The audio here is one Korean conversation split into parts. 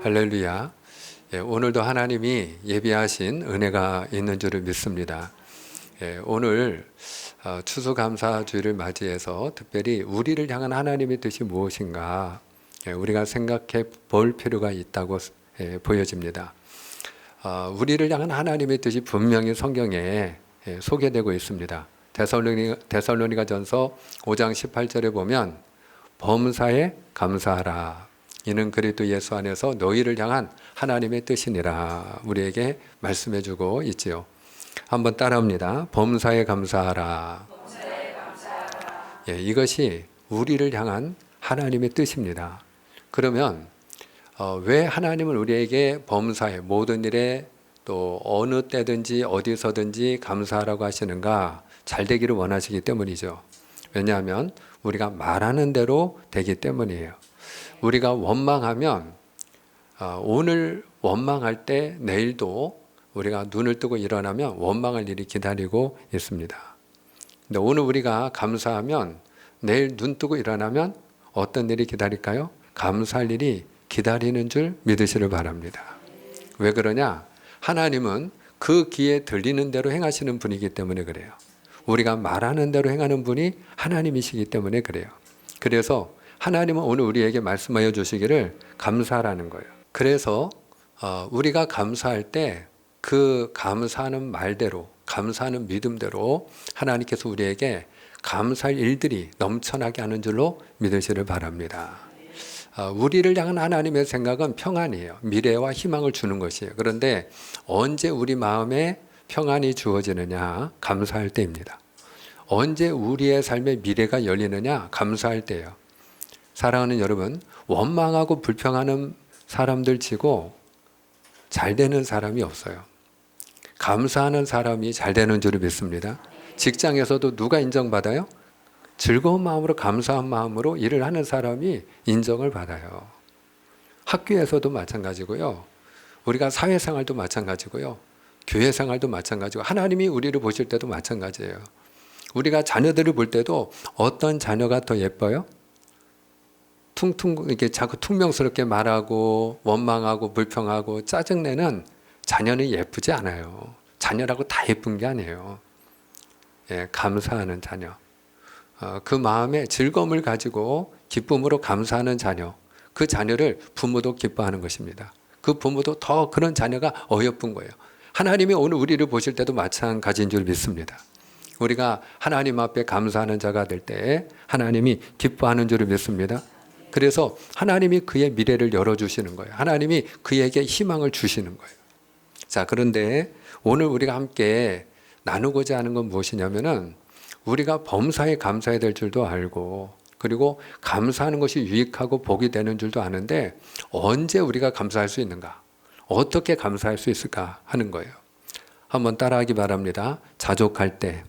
할렐루야. 오늘도 하나님이 예비하신 은혜가 있는 줄을 믿습니다. 오늘 추수감사주일을 맞이해서 특별히 우리를 향한 하나님의 뜻이 무엇인가 우리가 생각해 볼 필요가 있다고 보여집니다. 우리를 향한 하나님의 뜻이 분명히 성경에 소개되고 있습니다. 데살로니가전서 5장 18절에 보면 범사에 감사하라. 이는 그리스도 예수 안에서 너희를 향한 하나님의 뜻이니라. 우리에게 말씀해 주고 있지요. 한번 따라합니다. 범사에 감사하라. 이것이 우리를 향한 하나님의 뜻입니다. 그러면 왜 하나님은 우리에게 범사에 모든 일에 또 어느 때든지 어디서든지 감사하라고 하시는가? 잘 되기를 원하시기 때문이죠. 왜냐하면 우리가 말하는 대로 되기 때문이에요. 우리가 원망하면 오늘 원망할 때 내일도 우리가 눈을 뜨고 일어나면 원망할 일이 기다리고 있습니다. 근데 오늘 우리가 감사하면 내일 눈 뜨고 일어나면 어떤 일이 기다릴까요? 감사할 일이 기다리는 줄 믿으시길 바랍니다. 왜 그러냐? 하나님은 그 귀에 들리는 대로 행하시는 분이기 때문에 그래요. 우리가 말하는 대로 행하는 분이 하나님이시기 때문에 그래요. 그래서 하나님은 오늘 우리에게 말씀하여 주시기를 감사하라는 거예요. 그래서 우리가 감사할 때 그 감사하는 말대로, 감사하는 믿음대로 하나님께서 우리에게 감사할 일들이 넘쳐나게 하는 줄로 믿으시길 바랍니다. 우리를 향한 하나님의 생각은 평안이에요. 미래와 희망을 주는 것이에요. 그런데 언제 우리 마음에 평안이 주어지느냐? 감사할 때입니다. 언제 우리의 삶의 미래가 열리느냐? 감사할 때예요. 사랑하는 여러분, 원망하고 불평하는 사람들 치고 잘 되는 사람이 없어요. 감사하는 사람이 잘 되는 줄을 믿습니다. 직장에서도 누가 인정받아요? 즐거운 마음으로 감사한 마음으로 일을 하는 사람이 인정을 받아요. 학교에서도 마찬가지고요. 우리가 사회생활도 마찬가지고요. 교회생활도 마찬가지고 하나님이 우리를 보실 때도 마찬가지예요. 우리가 자녀들을 볼 때도 어떤 자녀가 더 예뻐요? 이렇게 자꾸 퉁명스럽게 말하고 원망하고 불평하고 짜증내는 자녀는 예쁘지 않아요. 자녀라고 다 예쁜 게 아니에요. 감사하는 자녀. 그 마음에 즐거움을 가지고 기쁨으로 감사하는 자녀. 그 자녀를 부모도 기뻐하는 것입니다. 그 부모도 더 그런 자녀가 어여쁜 거예요. 하나님이 오늘 우리를 보실 때도 마찬가지인 줄 믿습니다. 우리가 하나님 앞에 감사하는 자가 될 때 하나님이 기뻐하는 줄을 믿습니다. 그래서 하나님이 그의 미래를 열어주시는 거예요. 하나님이 그에게 희망을 주시는 거예요. 자, 그런데 오늘 우리가 함께 나누고자 하는 건 무엇이냐면은 우리가 범사에 감사해야 될 줄도 알고 그리고 감사하는 것이 유익하고 복이 되는 줄도 아는데 언제 우리가 감사할 수 있는가? 어떻게 감사할 수 있을까 하는 거예요. 한번 따라하기 바랍니다. 자족할 때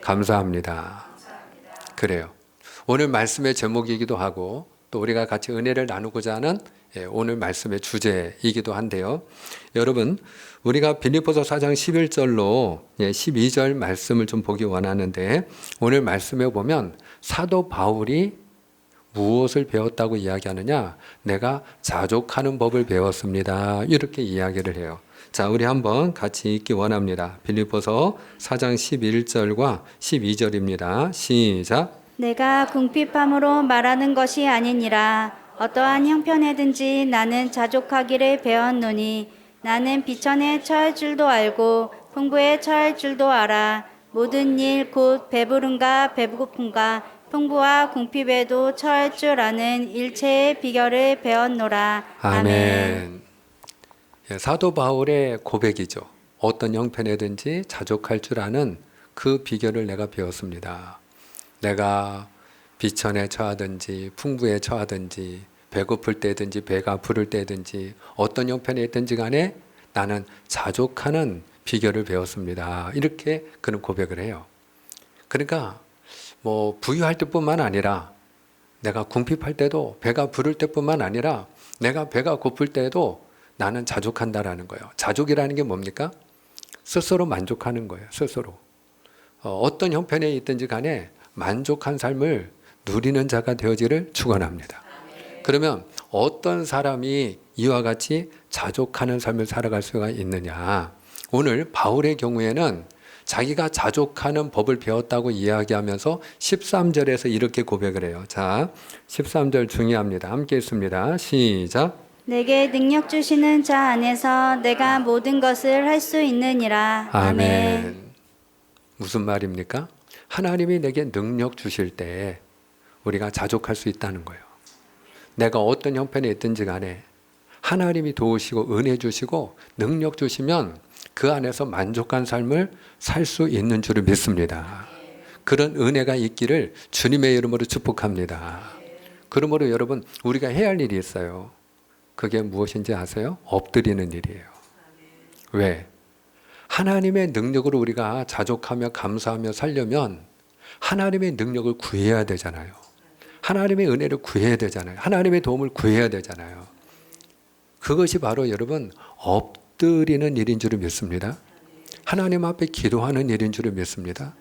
감사합니다. 그래요. 오늘 말씀의 제목이기도 하고 또 우리가 같이 은혜를 나누고자 하는 오늘 말씀의 주제이기도 한데요. 여러분, 우리가 빌립보서 4장 11절로 12절 말씀을 좀 보기 원하는데 오늘 말씀에 보면 사도 바울이 무엇을 배웠다고 이야기하느냐? 내가 자족하는 법을 배웠습니다. 이렇게 이야기를 해요. 자, 우리 한번 같이 읽기 원합니다. 빌립보서 4장 11절과 12절입니다. 시작. 내가 궁핍함으로 말하는 것이 아니니라. 어떠한 형편에든지 나는 자족하기를 배웠노니 나는 비천에 처할 줄도 알고 풍부에 처할 줄도 알아. 모든 일 곧 배부름과 배고픔과 풍부와 궁핍에도 처할 줄 아는 일체의 비결을 배웠노라. 아멘. 사도 바울의 고백이죠. 어떤 형편에든지 자족할 줄 아는 그 비결을 내가 배웠습니다. 내가 비천에 처하든지 풍부에 처하든지 배고플 때든지 배가 부를 때든지 어떤 형편에 있든지 간에 나는 자족하는 비결을 배웠습니다. 이렇게 그는 고백을 해요. 그러니까 부유할 때뿐만 아니라 내가 궁핍할 때도 배가 부를 때뿐만 아니라 내가 배가 고플 때도 나는 자족한다라는 거예요. 자족이라는 게 뭡니까? 스스로 만족하는 거예요. 스스로. 어떤 형편에 있든지 간에 만족한 삶을 누리는 자가 되어지를 축원합니다. 그러면 어떤 사람이 이와 같이 자족하는 삶을 살아갈 수가 있느냐? 오늘 바울의 경우에는 자기가 자족하는 법을 배웠다고 이야기하면서 13절에서 이렇게 고백을 해요. 자, 13절 중요합니다. 함께 읽습니다. 시작. 내게 능력 주시는 자 안에서 내가 모든 것을 할 수 있느니라. 아멘. 무슨 말입니까? 하나님이 내게 능력 주실 때 우리가 자족할 수 있다는 거예요. 내가 어떤 형편에 있든지 간에 하나님이 도우시고 은혜 주시고 능력 주시면 그 안에서 만족한 삶을 살 수 있는 줄을 믿습니다. 그런 은혜가 있기를 주님의 이름으로 축복합니다. 그러므로 여러분, 우리가 해야 할 일이 있어요. 그게 무엇인지 아세요? 엎드리는 일이에요. 왜? 하나님의 능력으로 우리가 자족하며 감사하며 살려면 하나님의 능력을 구해야 되잖아요. 하나님의 은혜를 구해야 되잖아요. 하나님의 도움을 구해야 되잖아요. 그것이 바로 여러분 엎드리는 일인 줄을 믿습니다. 하나님 앞에 기도하는 일인 줄을 믿습니다.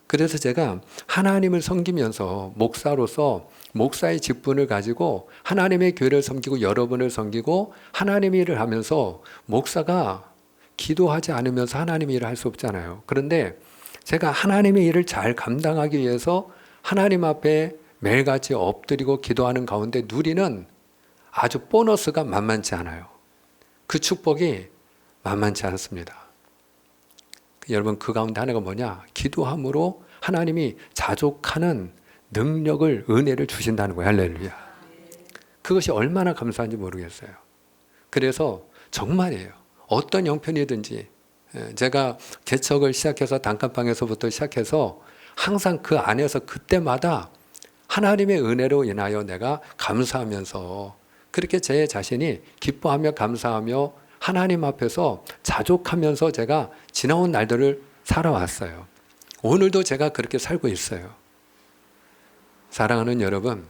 그래서 제가 하나님을 섬기면서 목사로서 목사의 직분을 가지고 하나님의 교회를 섬기고 여러분을 섬기고 하나님의 일을 하면서 목사가 기도하지 않으면서 하나님의 일을 할 수 없잖아요. 그런데 제가 하나님의 일을 잘 감당하기 위해서 하나님 앞에 매일같이 엎드리고 기도하는 가운데 누리는 아주 보너스가 만만치 않아요. 그 축복이 만만치 않습니다. 여러분, 그 가운데 하나가 뭐냐? 기도함으로 하나님이 자족하는 능력을, 은혜를 주신다는 거예요. 할렐루야. 그것이 얼마나 감사한지 모르겠어요. 그래서 정말이에요. 어떤 형편이든지 제가 개척을 시작해서 단칸방에서부터 시작해서 항상 그 안에서 그때마다 하나님의 은혜로 인하여 내가 감사하면서 그렇게 제 자신이 기뻐하며 감사하며 하나님 앞에서 자족하면서 제가 지나온 날들을 살아왔어요. 오늘도 제가 그렇게 살고 있어요. 사랑하는 여러분,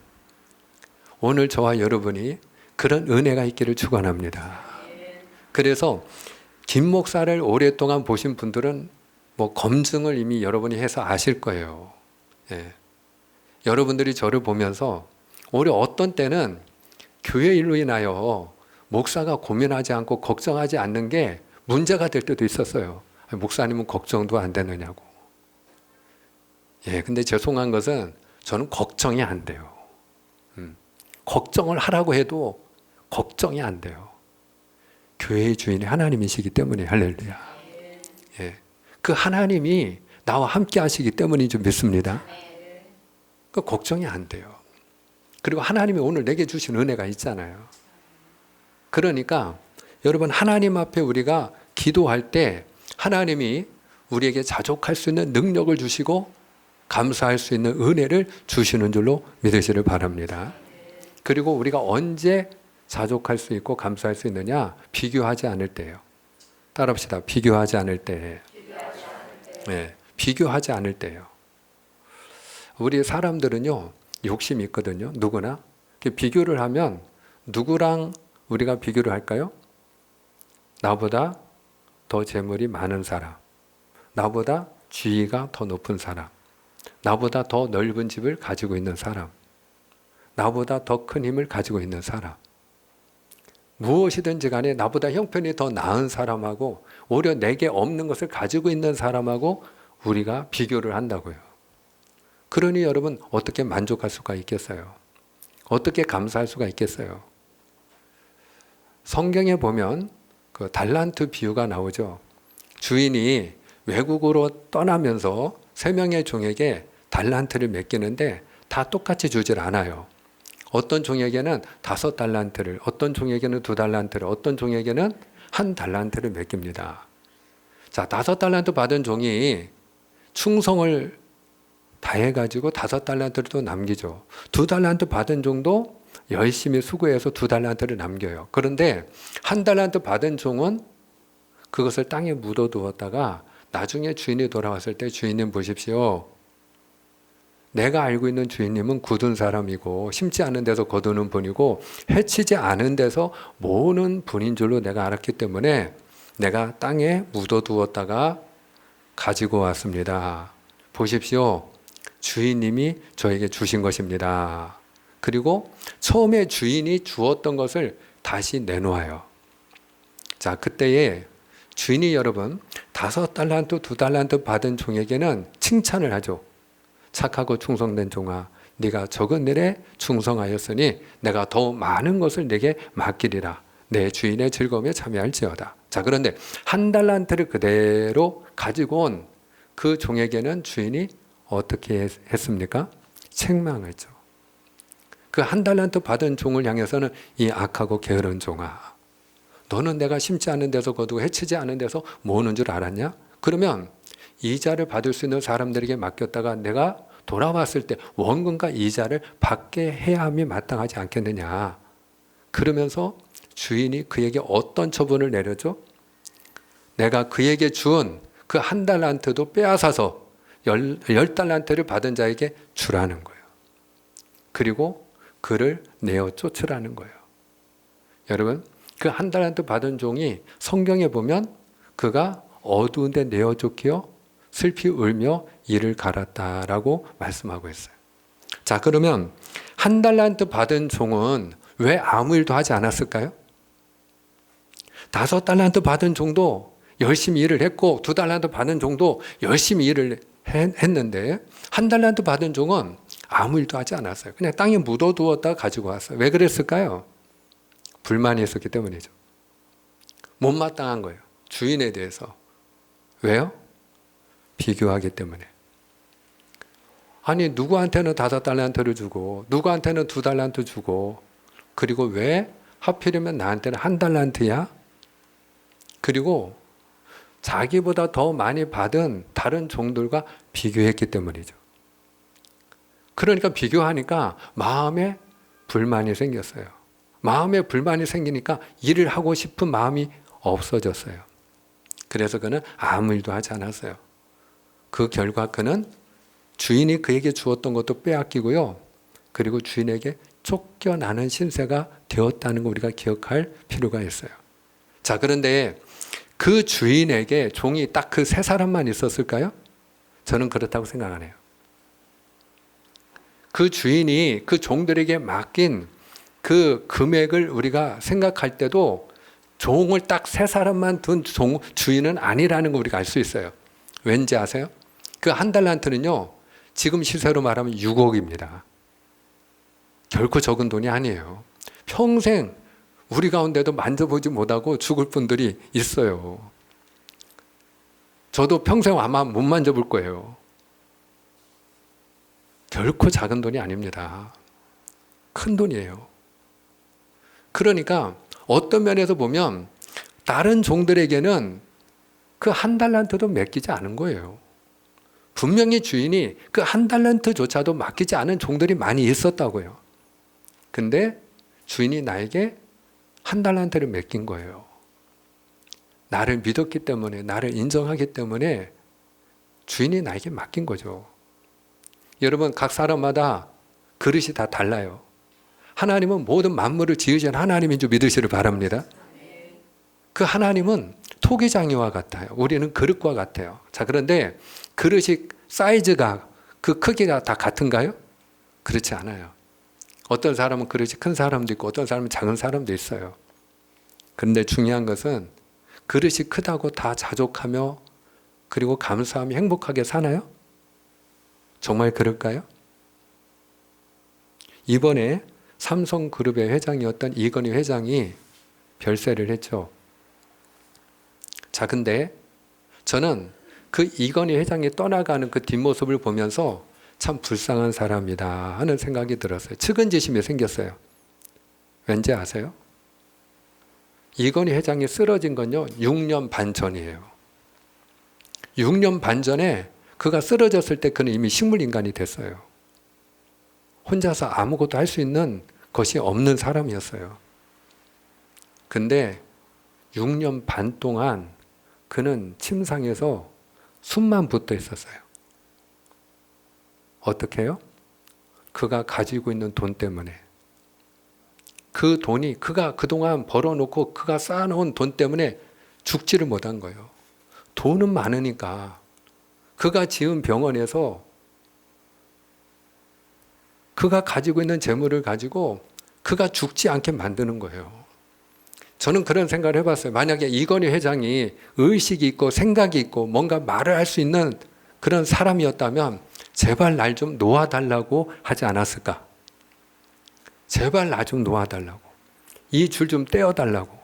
오늘 저와 여러분이 그런 은혜가 있기를 축원합니다. 그래서 김 목사를 오랫동안 보신 분들은 뭐 검증을 이미 여러분이 해서 아실 거예요. 예. 여러분들이 저를 보면서 올해 어떤 때는 교회 일로 인하여 목사가 고민하지 않고 걱정하지 않는 게 문제가 될 때도 있었어요. 목사님은 걱정도 안 되느냐고. 예, 근데 죄송한 것은 저는 걱정이 안 돼요. 걱정을 하라고 해도 걱정이 안 돼요. 교회의 주인이 하나님이시기 때문에 할렐루야. 예, 그 하나님이 나와 함께 하시기 때문인 줄 믿습니다. 그 걱정이 안 돼요. 그리고 하나님이 오늘 내게 주신 은혜가 있잖아요. 그러니까 여러분, 하나님 앞에 우리가 기도할 때 하나님이 우리에게 자족할 수 있는 능력을 주시고 감사할 수 있는 은혜를 주시는 줄로 믿으시를 바랍니다. 그리고 우리가 언제 자족할 수 있고 감사할 수 있느냐? 비교하지 않을 때예요. 따라합시다. 비교하지 않을 때. 네, 비교하지 않을 때예요. 우리 사람들은요, 욕심이 있거든요. 누구나. 비교를 하면 누구랑 우리가 비교를 할까요? 나보다 더 재물이 많은 사람, 나보다 지위가 더 높은 사람, 나보다 더 넓은 집을 가지고 있는 사람, 나보다 더 큰 힘을 가지고 있는 사람, 무엇이든지 간에 나보다 형편이 더 나은 사람하고 오히려 내게 없는 것을 가지고 있는 사람하고 우리가 비교를 한다고요. 그러니 여러분, 어떻게 만족할 수가 있겠어요? 어떻게 감사할 수가 있겠어요? 성경에 보면 그 달란트 비유가 나오죠. 주인이 외국으로 떠나면서 3명의 종에게 달란트를 맡기는데 다 똑같이 주질 않아요. 어떤 종에게는 5달란트를, 어떤 종에게는 2달란트를, 어떤 종에게는 1달란트를 맡깁니다. 자, 5달란트 받은 종이 충성을 다해가지고 5달란트를 또 남기죠. 2달란트 받은 종도 열심히 수고해서 2달란트를 남겨요. 그런데 1달란트 받은 종은 그것을 땅에 묻어두었다가 나중에 주인이 돌아왔을 때 주인님 보십시오. 내가 알고 있는 주인님은 굳은 사람이고 심지 않은 데서 거두는 분이고 해치지 않은 데서 모으는 분인 줄로 내가 알았기 때문에 내가 땅에 묻어두었다가 가지고 왔습니다. 보십시오. 주인님이 저에게 주신 것입니다. 그리고 처음에 주인이 주었던 것을 다시 내놓아요. 자, 그때에 주인이 여러분 5달란트, 2달란트 받은 종에게는 칭찬을 하죠. 착하고 충성된 종아, 네가 적은 일에 충성하였으니 내가 더 많은 것을 네게 맡기리라. 내 주인의 즐거움에 참여할지어다. 자, 그런데 1달란트를 그대로 가지고 온 그 종에게는 주인이 어떻게 했습니까? 책망했죠. 그 1달란트 받은 종을 향해서는 이 악하고 게으른 종아, 너는 내가 심지 않은 데서 거두고 해치지 않은 데서 모으는 줄 알았냐? 그러면 이자를 받을 수 있는 사람들에게 맡겼다가 내가 돌아왔을 때 원금과 이자를 받게 해야 함이 마땅하지 않겠느냐. 그러면서 주인이 그에게 어떤 처분을 내려줘? 내가 그에게 주은 그 1달란트도 빼앗아서 10달란트를 받은 자에게 주라는 거예요. 그리고 그를 내어 쫓으라는 거예요. 여러분, 그 1달란트 받은 종이 성경에 보면 그가 어두운 데 내어 쫓겨 슬피 울며 이를 갈았다라고 말씀하고 있어요. 자, 그러면 1달란트 받은 종은 왜 아무 일도 하지 않았을까요? 5달란트 받은 종도 열심히 일을 했고 2달란트 받은 종도 열심히 일을 했는데 1달란트 받은 종은 아무 일도 하지 않았어요. 그냥 땅에 묻어두었다가 가지고 왔어요. 왜 그랬을까요? 불만이 있었기 때문이죠. 못마땅한 거예요. 주인에 대해서. 왜요? 비교하기 때문에. 아니, 누구한테는 5달란트를 주고 누구한테는 2달란트 주고, 그리고 왜 하필이면 나한테는 1달란트야? 그리고 자기보다 더 많이 받은 다른 종들과 비교했기 때문이죠. 그러니까 비교하니까 마음에 불만이 생겼어요. 마음에 불만이 생기니까 일을 하고 싶은 마음이 없어졌어요. 그래서 그는 아무 일도 하지 않았어요. 그 결과 그는 주인이 그에게 주었던 것도 빼앗기고요. 그리고 주인에게 쫓겨나는 신세가 되었다는 거 우리가 기억할 필요가 있어요. 자, 그런데 그 주인에게 종이 딱 그 3사람만 있었을까요? 저는 그렇다고 생각 안 해요. 그 주인이 그 종들에게 맡긴 그 금액을 우리가 생각할 때도 종을 딱 3사람만 둔 주인은 아니라는 거 우리가 알 수 있어요. 왠지 아세요? 그 1달란트는요, 지금 시세로 말하면 6억입니다. 결코 적은 돈이 아니에요. 평생 우리 가운데도 만져보지 못하고 죽을 분들이 있어요. 저도 평생 아마 못 만져볼 거예요. 결코 작은 돈이 아닙니다. 큰 돈이에요. 그러니까 어떤 면에서 보면 다른 종들에게는 그 1달란트도 맡기지 않은 거예요. 분명히 주인이 그 1달란트조차도 맡기지 않은 종들이 많이 있었다고요. 근데 주인이 나에게 1달란트를 맡긴 거예요. 나를 믿었기 때문에, 나를 인정하기 때문에 주인이 나에게 맡긴 거죠. 여러분, 각 사람마다 그릇이 다 달라요. 하나님은 모든 만물을 지으신 하나님인 줄 믿으시길 바랍니다. 그 하나님은 토기장이와 같아요. 우리는 그릇과 같아요. 자, 그런데 그릇이 사이즈가, 그 크기가 다 같은가요? 그렇지 않아요. 어떤 사람은 그릇이 큰 사람도 있고 어떤 사람은 작은 사람도 있어요. 그런데 중요한 것은 그릇이 크다고 다 자족하며 그리고 감사하며 행복하게 사나요? 정말 그럴까요? 이번에 삼성그룹의 회장이었던 이건희 회장이 별세를 했죠. 자, 근데 저는 그 이건희 회장이 떠나가는 그 뒷모습을 보면서 참 불쌍한 사람이다 하는 생각이 들었어요. 측은지심이 생겼어요. 왠지 아세요? 이건희 회장이 쓰러진 건요 6년 반 전이에요. 6년 반 전에 그가 쓰러졌을 때 그는 이미 식물인간이 됐어요. 혼자서 아무것도 할 수 있는 것이 없는 사람이었어요. 근데 6년 반 동안 그는 침상에서 숨만 붙어 있었어요. 어떻게 해요? 그가 가지고 있는 돈 때문에. 그 돈이 그가 그동안 벌어놓고 그가 쌓아놓은 돈 때문에 죽지를 못한 거예요. 돈은 많으니까 그가 지은 병원에서 그가 가지고 있는 재물을 가지고 그가 죽지 않게 만드는 거예요. 저는 그런 생각을 해봤어요. 만약에 이건희 회장이 의식이 있고 생각이 있고 뭔가 말을 할 수 있는 그런 사람이었다면 제발 날 좀 놓아달라고 하지 않았을까? 제발 나 좀 놓아달라고. 이 줄 좀 떼어달라고.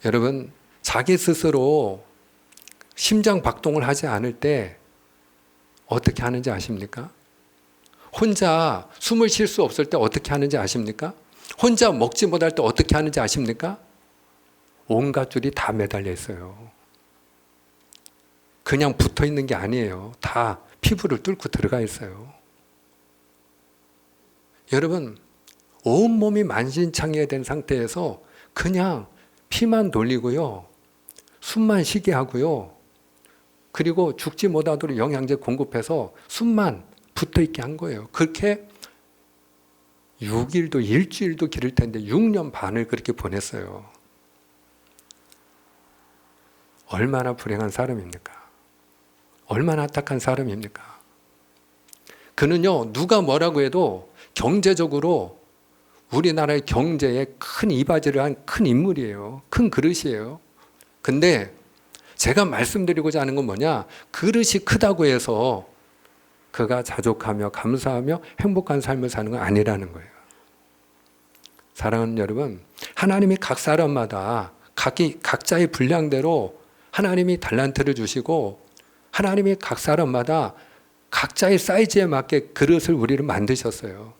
여러분, 자기 스스로 심장 박동을 하지 않을 때 어떻게 하는지 아십니까? 혼자 숨을 쉴 수 없을 때 어떻게 하는지 아십니까? 혼자 먹지 못할 때 어떻게 하는지 아십니까? 온갖 줄이 다 매달려 있어요. 그냥 붙어 있는 게 아니에요. 다 피부를 뚫고 들어가 있어요. 여러분, 온몸이 만신창이가 된 상태에서 그냥 피만 돌리고요. 숨만 쉬게 하고요. 그리고 죽지 못하도록 영양제 공급해서 숨만 붙어 있게 한 거예요. 그렇게 6일도 일주일도 기를 텐데 6년 반을 그렇게 보냈어요. 얼마나 불행한 사람입니까? 얼마나 안타까운 사람입니까? 그는요, 누가 뭐라고 해도 경제적으로 우리나라의 경제에 큰 이바지를 한 큰 인물이에요. 큰 그릇이에요. 근데 제가 말씀드리고자 하는 건 뭐냐? 그릇이 크다고 해서 그가 자족하며 감사하며 행복한 삶을 사는 건 아니라는 거예요. 사랑하는 여러분, 하나님이 각 사람마다 각자의 분량대로 하나님이 달란트를 주시고 하나님이 각 사람마다 각자의 사이즈에 맞게 그릇을 우리를 만드셨어요.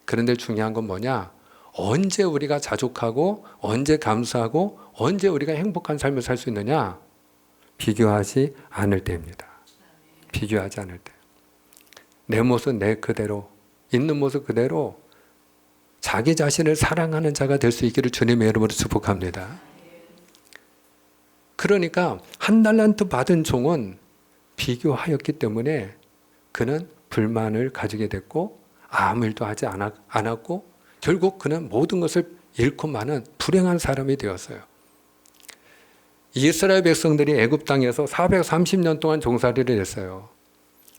그런데 중요한 건 뭐냐? 언제 우리가 자족하고 언제 감사하고 언제 우리가 행복한 삶을 살 수 있느냐? 비교하지 않을 때입니다. 비교하지 않을 때. 내 모습 내 그대로, 있는 모습 그대로 자기 자신을 사랑하는 자가 될 수 있기를 주님의 이름으로 축복합니다. 그러니까 한 달란트 받은 종은 비교하였기 때문에 그는 불만을 가지게 됐고 아무 일도 하지 않았고 결국 그는 모든 것을 잃고 마는 불행한 사람이 되었어요. 이스라엘 백성들이 애굽 땅에서 430년 동안 종살이를 했어요.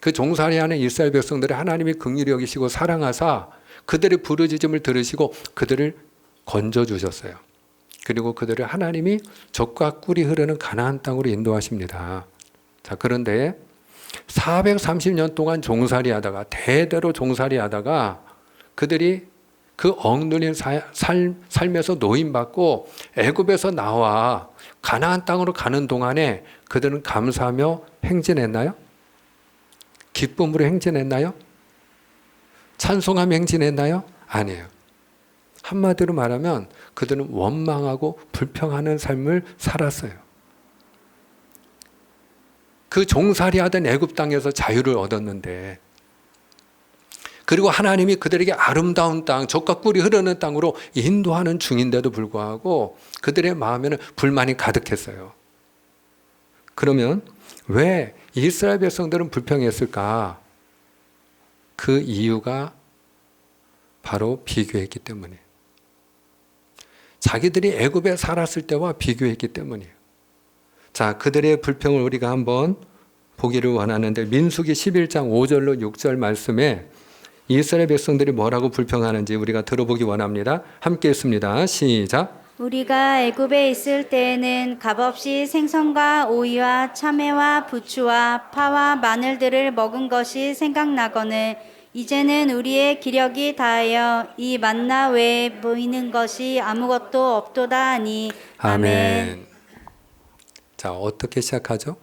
그 종살이하는 이스라엘 백성들을 하나님이 긍휼히 여기시고 사랑하사 그들의 부르짖음을 들으시고 그들을 건져주셨어요. 그리고 그들을 하나님이 젖과 꿀이 흐르는 가나안 땅으로 인도하십니다. 자, 그런데 430년 동안 종살이하다가 대대로 종살이하다가 그들이 그 억눌린 삶에서 노임받고 애굽에서 나와 가나안 땅으로 가는 동안에 그들은 감사하며 행진했나요? 기쁨으로 행진했나요? 찬송하며 행진했나요? 아니에요. 한마디로 말하면 그들은 원망하고 불평하는 삶을 살았어요. 그 종살이하던 애굽 땅에서 자유를 얻었는데 그리고 하나님이 그들에게 아름다운 땅, 젖과 꿀이 흐르는 땅으로 인도하는 중인데도 불구하고 그들의 마음에는 불만이 가득했어요. 그러면 왜 이스라엘 백성들은 불평했을까? 그 이유가 바로 비교했기 때문이에요. 자기들이 애굽에 살았을 때와 비교했기 때문이에요. 자, 그들의 불평을 우리가 한번 보기를 원하는데 민수기 11장 5절로 6절 말씀에 이스라엘 백성들이 뭐라고 불평하는지 우리가 들어보기 원합니다. 함께 읽습니다. 시작. 우리가 애굽에 있을 때에는 값없이 생선과 오이와 참외와 부추와 파와 마늘들을 먹은 것이 생각나거늘 이제는 우리의 기력이 다하여 이 만나 외에 보이는 것이 아무것도 없도다 하니 아멘. 자, 어떻게 시작하죠?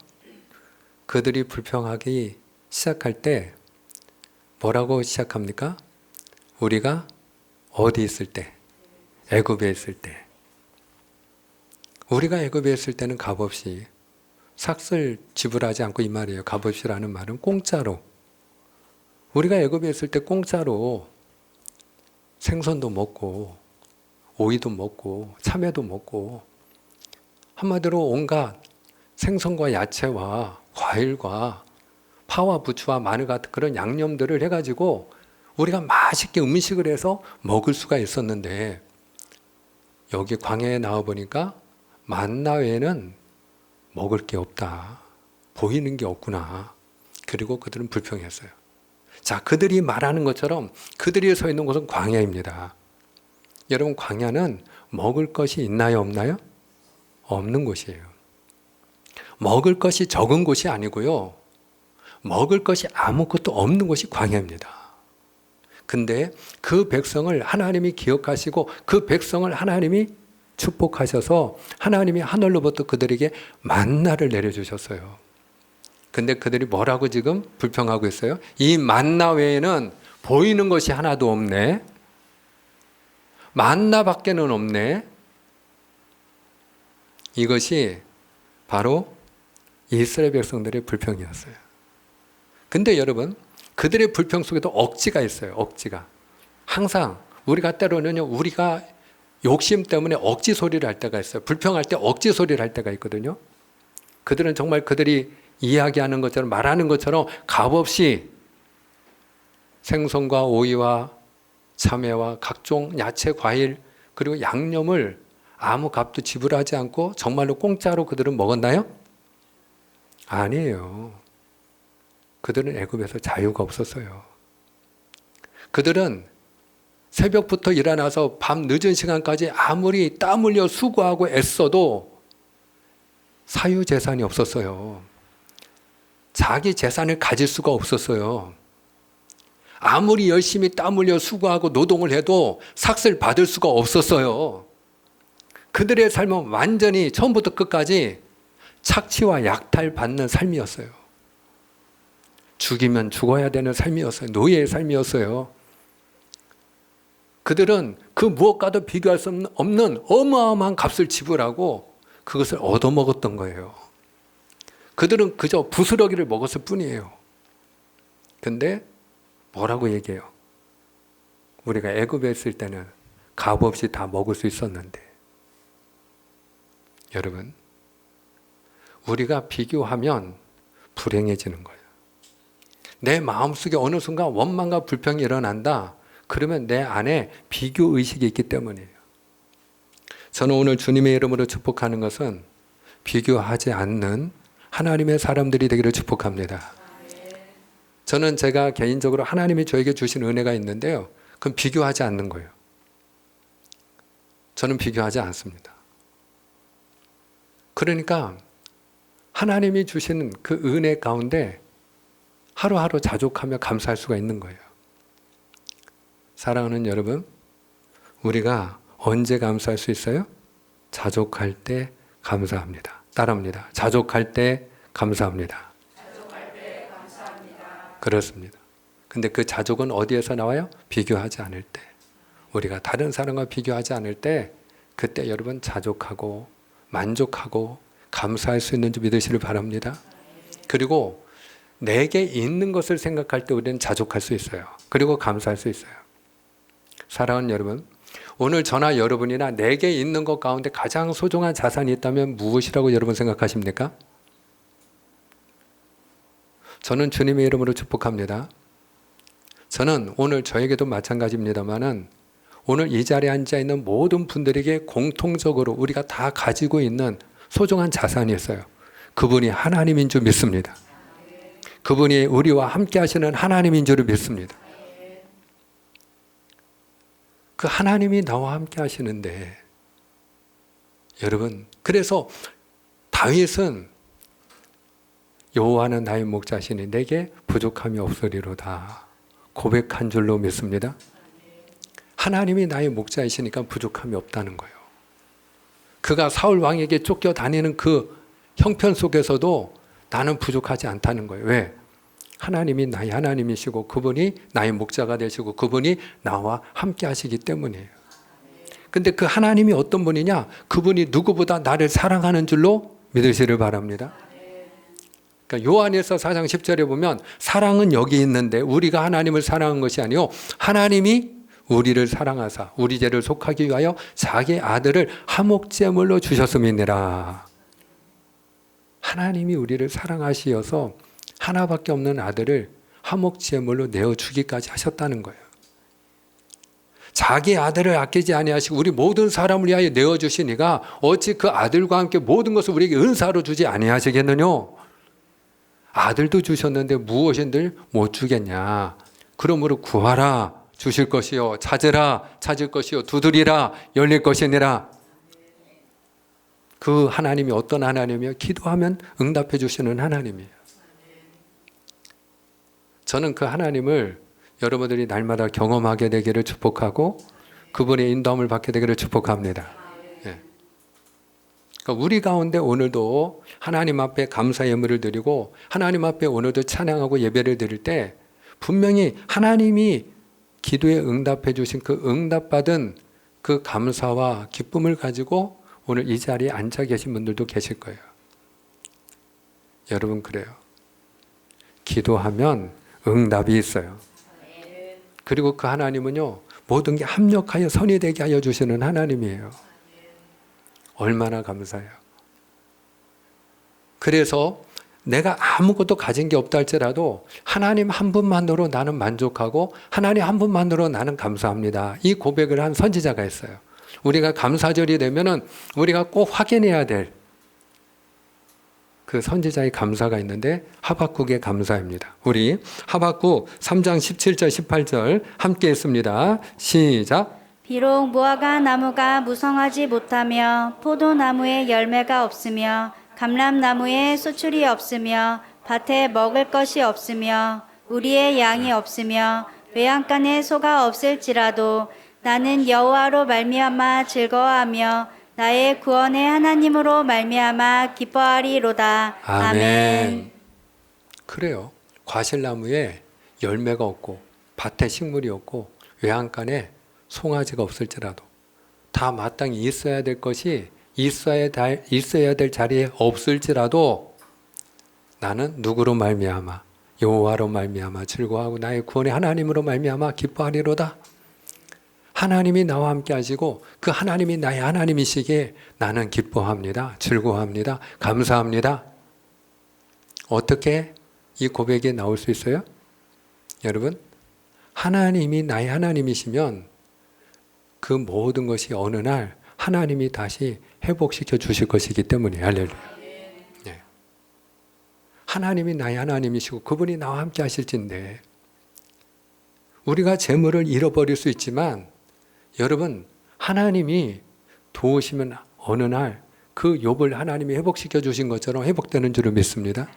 그들이 불평하기 시작할 때 뭐라고 시작합니까? 우리가 어디 있을 때? 애굽에 있을 때. 우리가 애굽에 있을 때는 값없이 삭을 지불하지 않고 이 말이에요. 값없이라는 말은 공짜로. 우리가 애굽에 있을 때 공짜로 생선도 먹고 오이도 먹고 참외도 먹고 한마디로 온갖 생선과 야채와 과일과 파와 부추와 마늘 같은 그런 양념들을 해가지고 우리가 맛있게 음식을 해서 먹을 수가 있었는데 여기 광야에 나와보니까 만나 외에는 먹을 게 없다. 보이는 게 없구나. 그리고 그들은 불평했어요. 자, 그들이 말하는 것처럼 그들이 서 있는 곳은 광야입니다. 여러분, 광야는 먹을 것이 있나요, 없나요? 없는 곳이에요. 먹을 것이 적은 곳이 아니고요. 먹을 것이 아무것도 없는 곳이 광야입니다. 근데 그 백성을 하나님이 기억하시고 그 백성을 하나님이 축복하셔서 하나님이 하늘로부터 그들에게 만나를 내려주셨어요. 근데 그들이 뭐라고 지금 불평하고 있어요? 이 만나 외에는 보이는 것이 하나도 없네. 만나밖에는 없네. 이것이 바로 이스라엘 백성들의 불평이었어요. 근데 여러분, 그들의 불평 속에도 억지가 있어요. 억지가. 항상 우리가 때로는요, 우리가 욕심 때문에 억지 소리를 할 때가 있어요. 불평할 때 억지 소리를 할 때가 있거든요. 그들은 정말 그들이 이야기하는 것처럼 말하는 것처럼 값없이 생선과 오이와 참외와 각종 야채, 과일 그리고 양념을 아무 값도 지불하지 않고 정말로 공짜로 그들은 먹었나요? 아니에요. 그들은 애굽에서 자유가 없었어요. 그들은 새벽부터 일어나서 밤 늦은 시간까지 아무리 땀 흘려 수고하고 애써도 사유재산이 없었어요. 자기 재산을 가질 수가 없었어요. 아무리 열심히 땀 흘려 수고하고 노동을 해도 삭슬 받을 수가 없었어요. 그들의 삶은 완전히 처음부터 끝까지 착취와 약탈 받는 삶이었어요. 죽이면 죽어야 되는 삶이었어요. 노예의 삶이었어요. 그들은 그 무엇과도 비교할 수 없는 어마어마한 값을 지불하고 그것을 얻어먹었던 거예요. 그들은 그저 부스러기를 먹었을 뿐이에요. 근데 뭐라고 얘기해요? 우리가 애굽에 있을 때는 값없이 다 먹을 수 있었는데. 여러분, 우리가 비교하면 불행해지는 거예요. 내 마음속에 어느 순간 원망과 불평이 일어난다. 그러면 내 안에 비교의식이 있기 때문이에요. 저는 오늘 주님의 이름으로 축복하는 것은 비교하지 않는 하나님의 사람들이 되기를 축복합니다. 저는 제가 개인적으로 하나님이 저에게 주신 은혜가 있는데요. 그건 비교하지 않는 거예요. 저는 비교하지 않습니다. 그러니까 하나님이 주시는 그 은혜 가운데 하루하루 자족하며 감사할 수가 있는 거예요. 사랑하는 여러분, 우리가 언제 감사할 수 있어요? 자족할 때 감사합니다. 따라합니다. 자족할 때 감사합니다. 자족할 때 감사합니다. 그렇습니다. 근데 그 자족은 어디에서 나와요? 비교하지 않을 때. 우리가 다른 사람과 비교하지 않을 때 그때 여러분 자족하고 만족하고 감사할 수 있는 줄 믿으시길 바랍니다. 그리고 내게 있는 것을 생각할 때 우리는 자족할 수 있어요. 그리고 감사할 수 있어요. 사랑하는 여러분, 오늘 저나 여러분이나 내게 있는 것 가운데 가장 소중한 자산이 있다면 무엇이라고 여러분 생각하십니까? 저는 주님의 이름으로 축복합니다. 저는 오늘 저에게도 마찬가지입니다만은 오늘 이 자리에 앉아 있는 모든 분들에게 공통적으로 우리가 다 가지고 있는 소중한 자산이 있어요. 그분이 하나님인 줄 믿습니다. 그분이 우리와 함께 하시는 하나님인 줄을 믿습니다. 그 하나님이 나와 함께 하시는데 여러분, 그래서 다윗은 여호와는 나의 목자시니 내게 부족함이 없으리로다 고백한 줄로 믿습니다. 하나님이 나의 목자이시니까 부족함이 없다는 거예요. 그가 사울 왕에게 쫓겨다니는 그 형편 속에서도 나는 부족하지 않다는 거예요. 왜? 하나님이 나의 하나님이시고 그분이 나의 목자가 되시고 그분이 나와 함께 하시기 때문이에요. 근데 그 하나님이 어떤 분이냐? 그분이 누구보다 나를 사랑하는 줄로 믿으시길 바랍니다. 그러니까 요한일서 4장 10절에 보면 사랑은 여기 있는데 우리가 하나님을 사랑한 것이 아니요 하나님이 우리를 사랑하사 우리 죄를 속하기 위하여 자기 아들을 화목제물로 주셨음이니라. 하나님이 우리를 사랑하시어서 하나밖에 없는 아들을 화목제물로 내어주기까지 하셨다는 거예요. 자기 아들을 아끼지 아니하시고 우리 모든 사람을 위하여 내어주시니가 어찌 그 아들과 함께 모든 것을 우리에게 은사로 주지 아니하시겠느냐? 아들도 주셨는데 무엇인들 못 주겠냐. 그러므로 구하라 주실 것이요, 찾으라 찾을 것이요, 두드리라 열릴 것이니라. 그 하나님이 어떤 하나님이요? 기도하면 응답해 주시는 하나님이에요. 저는 그 하나님을 여러분들이 날마다 경험하게 되기를 축복하고 그분의 인도함을 받게 되기를 축복합니다. 예. 그러니까 우리 가운데 오늘도 하나님 앞에 감사 예물을 드리고 하나님 앞에 오늘도 찬양하고 예배를 드릴 때 분명히 하나님이 기도에 응답해 주신 그 응답받은 그 감사와 기쁨을 가지고 오늘 이 자리에 앉아 계신 분들도 계실 거예요. 여러분 그래요. 기도하면 응답이 있어요. 그리고 그 하나님은요, 모든 게 합력하여 선이 되게 하여 주시는 하나님이에요. 얼마나 감사해요. 그래서 내가 아무것도 가진 게 없다 할지라도 하나님 한 분만으로 나는 만족하고 하나님 한 분만으로 나는 감사합니다. 이 고백을 한 선지자가 있어요. 우리가 감사절이 되면은 우리가 꼭 확인해야 될 그 선지자의 감사가 있는데 하박국의 감사입니다. 우리 하박국 3장 17절 18절 함께 읽습니다. 시작. 비록 무화과 나무가 무성하지 못하며 포도나무에 열매가 없으며 감람나무에 수출이 없으며 밭에 먹을 것이 없으며 우리의 양이 없으며 외양간에 소가 없을지라도 나는 여호와로 말미암아 즐거워하며 나의 구원의 하나님으로 말미암아 기뻐하리로다. 아멘. 그래요. 과실나무에 열매가 없고 밭에 식물이 없고 외양간에 송아지가 없을지라도 다 마땅히 있어야 될 것이 있어야 될 자리에 없을지라도 나는 누구로 말미암아 여호와로 말미암아 즐거워하고 나의 구원의 하나님으로 말미암아 기뻐하리로다. 하나님이 나와 함께 하시고 그 하나님이 나의 하나님이시기에 나는 기뻐합니다. 즐거워합니다. 감사합니다. 어떻게 이 고백이 나올 수 있어요? 여러분, 하나님이 나의 하나님이시면 그 모든 것이 어느 날 하나님이 다시 회복시켜 주실 것이기 때문에 할렐루야. 네. 하나님이 나의 하나님이시고 그분이 나와 함께 하실진데 우리가 재물을 잃어버릴 수 있지만 여러분, 하나님이 도우시면 어느 날 그 욥을 하나님이 회복시켜 주신 것처럼 회복되는 줄을 믿습니다.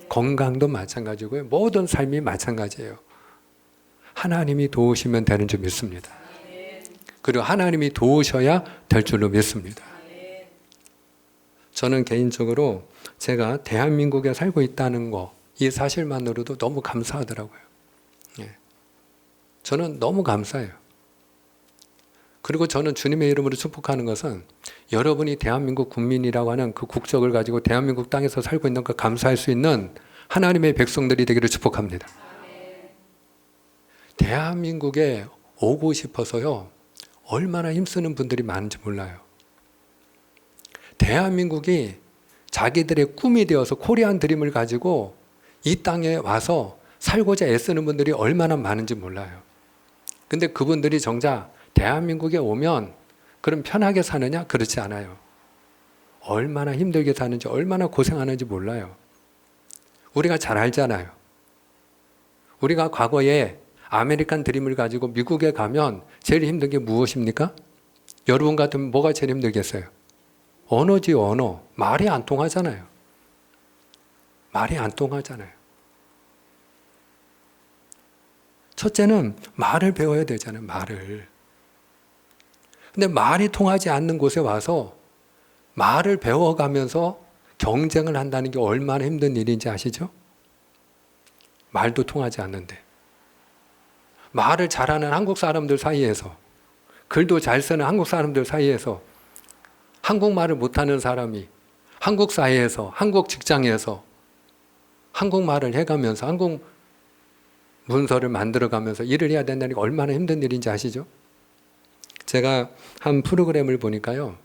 건강도 마찬가지고요. 모든 삶이 마찬가지예요. 하나님이 도우시면 되는 줄 믿습니다. 그리고 하나님이 도우셔야 될 줄로 믿습니다. 저는 개인적으로 제가 대한민국에 살고 있다는 거, 이 사실만으로도 너무 감사하더라고요. 저는 너무 감사해요. 그리고 저는 주님의 이름으로 축복하는 것은 여러분이 대한민국 국민이라고 하는 그 국적을 가지고 대한민국 땅에서 살고 있는 걸 감사할 수 있는 하나님의 백성들이 되기를 축복합니다. 대한민국에 오고 싶어서요, 얼마나 힘쓰는 분들이 많은지 몰라요. 대한민국이 자기들의 꿈이 되어서 코리안 드림을 가지고 이 땅에 와서 살고자 애쓰는 분들이 얼마나 많은지 몰라요. 근데 그분들이 정작 대한민국에 오면 그럼 편하게 사느냐? 그렇지 않아요. 얼마나 힘들게 사는지, 얼마나 고생하는지 몰라요. 우리가 잘 알잖아요. 우리가 과거에 아메리칸 드림을 가지고 미국에 가면 제일 힘든 게 무엇입니까? 여러분 같으면 뭐가 제일 힘들겠어요? 언어지, 언어. 말이 안 통하잖아요. 말이 안 통하잖아요. 첫째는 말을 배워야 되잖아요. 말을. 근데 말이 통하지 않는 곳에 와서 말을 배워가면서 경쟁을 한다는 게 얼마나 힘든 일인지 아시죠? 말도 통하지 않는데. 말을 잘하는 한국 사람들 사이에서, 글도 잘 쓰는 한국 사람들 사이에서 한국말을 못하는 사람이 한국 사회에서, 한국 직장에서 한국말을 해가면서 한국 문서를 만들어가면서 일을 해야 된다는 게 얼마나 힘든 일인지 아시죠? 제가 한 프로그램을 보니까요,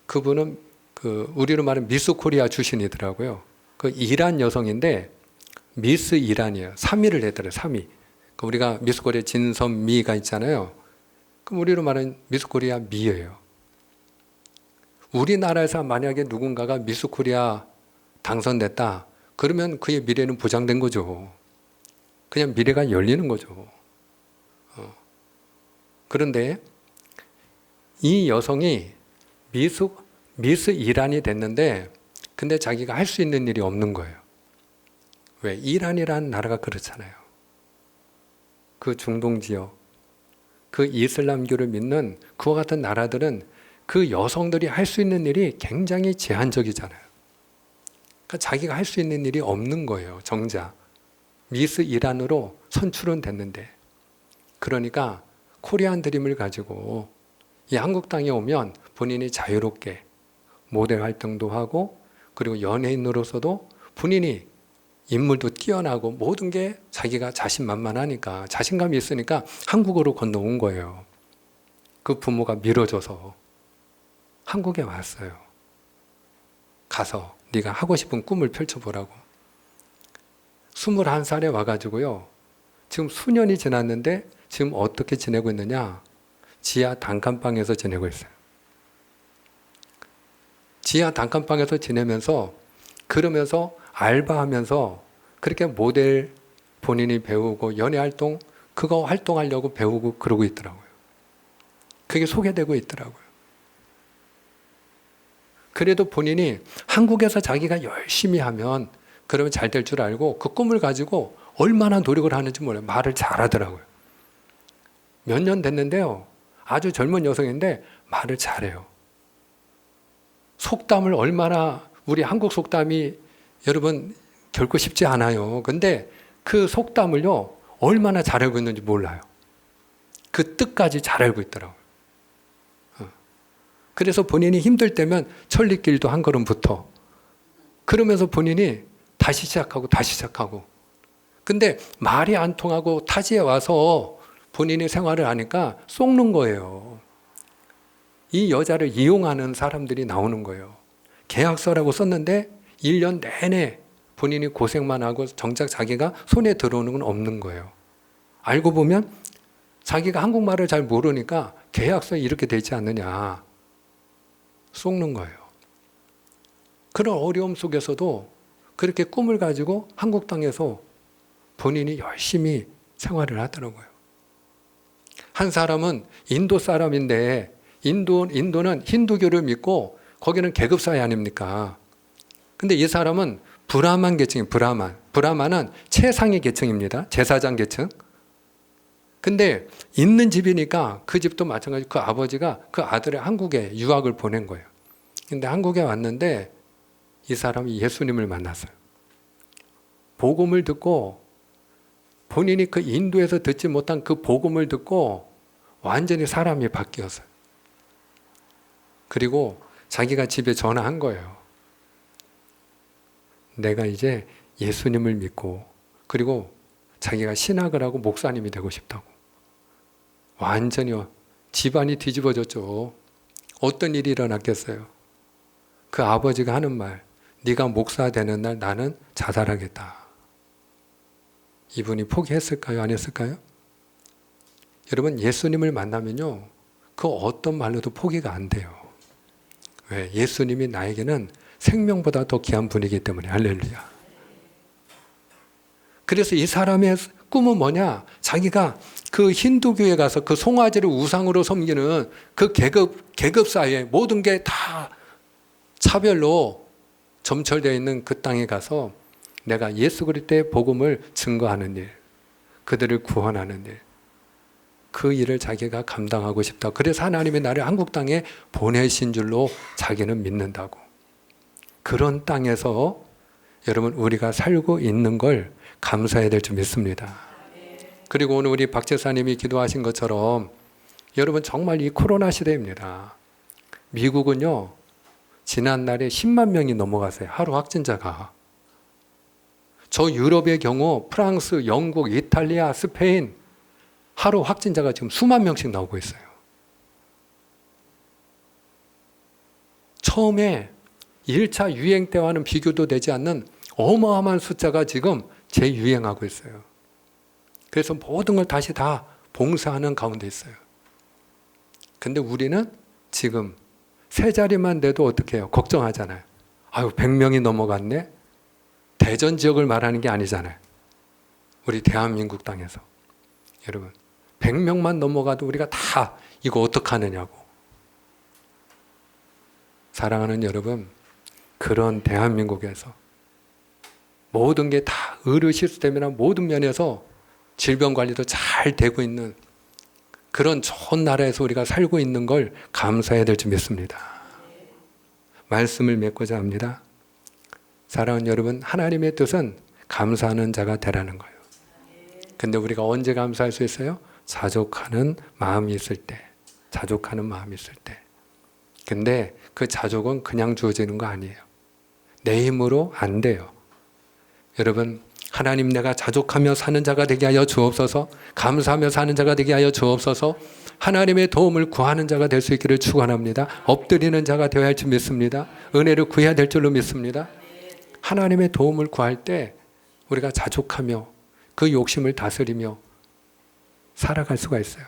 그분은 우리로 말하면 미스 코리아 출신이더라고요. 그 이란 여성인데 미스 이란이에요. 3위를 했더래요. 3위. 우리가 미스 코리아 진선미가 있잖아요. 그럼 우리로 말하면 미스 코리아 미예요. 우리나라에서 만약에 누군가가 미스 코리아 당선됐다. 그러면 그의 미래는 보장된 거죠. 그냥 미래가 열리는 거죠. 그런데 이 여성이 미스 이란이 됐는데 근데 자기가 할 수 있는 일이 없는 거예요. 왜? 이란이라는 나라가 그렇잖아요. 그 중동 지역, 그 이슬람교를 믿는 그와 같은 나라들은 그 여성들이 할 수 있는 일이 굉장히 제한적이잖아요. 그러니까 자기가 할 수 있는 일이 없는 거예요. 정작 미스 이란으로 선출은 됐는데, 그러니까 코리안 드림을 가지고 이 한국 땅에 오면 본인이 자유롭게 모델 활동도 하고, 그리고 연예인으로서도 본인이 인물도 뛰어나고 모든 게 자기가 자신만만하니까, 자신감이 있으니까 한국으로 건너온 거예요. 그 부모가 밀어줘서 한국에 왔어요. 가서 네가 하고 싶은 꿈을 펼쳐보라고. 21살에 와가지고요. 지금 수년이 지났는데 지금 어떻게 지내고 있느냐? 지하 단칸방에서 지내고 있어요. 지하 단칸방에서 지내면서, 그러면서 알바하면서 그렇게 모델 본인이 배우고 연예 활동, 그거 활동하려고 배우고 그러고 있더라고요. 그게 소개되고 있더라고요. 그래도 본인이 한국에서 자기가 열심히 하면 그러면 잘 될 줄 알고 그 꿈을 가지고 얼마나 노력을 하는지 몰라요. 말을 잘하더라고요. 몇 년 됐는데요. 아주 젊은 여성인데 말을 잘해요. 속담을 얼마나, 우리 한국 속담이 여러분 결코 쉽지 않아요. 근데 그 속담을요, 얼마나 잘 알고 있는지 몰라요. 그 뜻까지 잘 알고 있더라고요. 그래서 본인이 힘들 때면 천리길도 한 걸음부터, 그러면서 본인이 다시 시작하고 다시 시작하고. 근데 말이 안 통하고 타지에 와서 본인이 생활을 하니까 쏙는 거예요. 이 여자를 이용하는 사람들이 나오는 거예요. 계약서라고 썼는데 1년 내내 본인이 고생만 하고 정작 자기가 손에 들어오는 건 없는 거예요. 알고 보면 자기가 한국말을 잘 모르니까 계약서에 이렇게 되지 않느냐, 쏙는 거예요. 그런 어려움 속에서도 그렇게 꿈을 가지고 한국 땅에서 본인이 열심히 생활을 하더라고요. 한 사람은 인도 사람인데, 인도는 힌두교를 믿고 거기는 계급사회 아닙니까? 근데 이 사람은 브라만 계층이에요. 브라만은 최상위 계층입니다. 제사장 계층. 근데 있는 집이니까 그 집도 마찬가지로 그 아버지가 그 아들을 한국에 유학을 보낸 거예요. 근데 한국에 왔는데 이 사람이 예수님을 만났어요. 복음을 듣고, 본인이 그 인도에서 듣지 못한 그 복음을 듣고 완전히 사람이 바뀌었어요. 그리고 자기가 집에 전화한 거예요. 내가 이제 예수님을 믿고, 그리고 자기가 신학을 하고 목사님이 되고 싶다고. 완전히 집안이 뒤집어졌죠. 어떤 일이 일어났겠어요? 그 아버지가 하는 말, 네가 목사 되는 날 나는 자살하겠다. 이분이 포기했을까요? 안 했을까요? 여러분, 예수님을 만나면요, 그 어떤 말로도 포기가 안 돼요. 왜? 예수님이 나에게는 생명보다 더 귀한 분이기 때문에. 할렐루야. 그래서 이 사람의 꿈은 뭐냐? 자기가 그 힌두교에 가서 그 송아지를 우상으로 섬기는 그 계급 사이에 모든 게 다 차별로 점철되어 있는 그 땅에 가서 내가 예수 그리스도의 복음을 증거하는 일, 그들을 구원하는 일, 그 일을 자기가 감당하고 싶다. 그래서 하나님이 나를 한국 땅에 보내신 줄로 자기는 믿는다고. 그런 땅에서 여러분 우리가 살고 있는 걸 감사해야 될 줄 믿습니다. 그리고 오늘 우리 박 제사님이 기도하신 것처럼 여러분 정말 이 코로나 시대입니다. 미국은요, 지난날에 10만 명이 넘어갔어요. 하루 확진자가. 저 유럽의 경우 프랑스, 영국, 이탈리아, 스페인 하루 확진자가 지금 수만 명씩 나오고 있어요. 처음에 1차 유행 때와는 비교도 되지 않는 어마어마한 숫자가 지금 재유행하고 있어요. 그래서 모든 걸 다시 다 봉사하는 가운데 있어요. 근데 우리는 지금 세 자리만 돼도 어떻게 해요? 걱정하잖아요. 아유, 100명이 넘어갔네? 대전 지역을 말하는 게 아니잖아요. 우리 대한민국 땅에서. 여러분, 100명만 넘어가도 우리가 다 이거 어떡하느냐고. 사랑하는 여러분, 그런 대한민국에서 모든 게 다 의료 시스템이나 모든 면에서 질병 관리도 잘 되고 있는 그런 좋은 나라에서 우리가 살고 있는 걸 감사해야 될 줄 믿습니다. 말씀을 맺고자 합니다. 사랑하는 여러분, 하나님의 뜻은 감사하는 자가 되라는 거예요. 근데 우리가 언제 감사할 수 있어요? 자족하는 마음이 있을 때. 자족하는 마음이 있을 때. 근데 그 자족은 그냥 주어지는 거 아니에요. 내 힘으로 안 돼요. 여러분, 하나님, 내가 자족하며 사는 자가 되게 하여 주옵소서. 감사하며 사는 자가 되게 하여 주옵소서. 하나님의 도움을 구하는 자가 될 수 있기를 축원합니다. 엎드리는 자가 되어야 할 줄 믿습니다. 은혜를 구해야 될 줄로 믿습니다. 하나님의 도움을 구할 때 우리가 자족하며 그 욕심을 다스리며 살아갈 수가 있어요.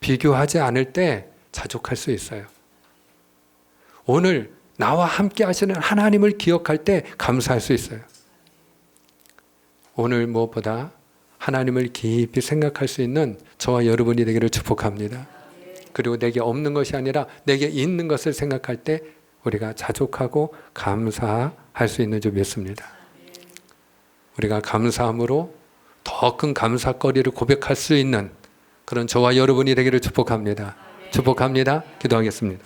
비교하지 않을 때 자족할 수 있어요. 오늘 나와 함께 하시는 하나님을 기억할 때 감사할 수 있어요. 오늘 무엇보다 하나님을 깊이 생각할 수 있는 저와 여러분이 되기를 축복합니다. 그리고 내게 없는 것이 아니라 내게 있는 것을 생각할 때 우리가 자족하고 감사할 수 있는 줄 믿습니다. 우리가 감사함으로 더 큰 감사거리를 고백할 수 있는 그런 저와 여러분이 되기를 축복합니다. 축복합니다. 기도하겠습니다.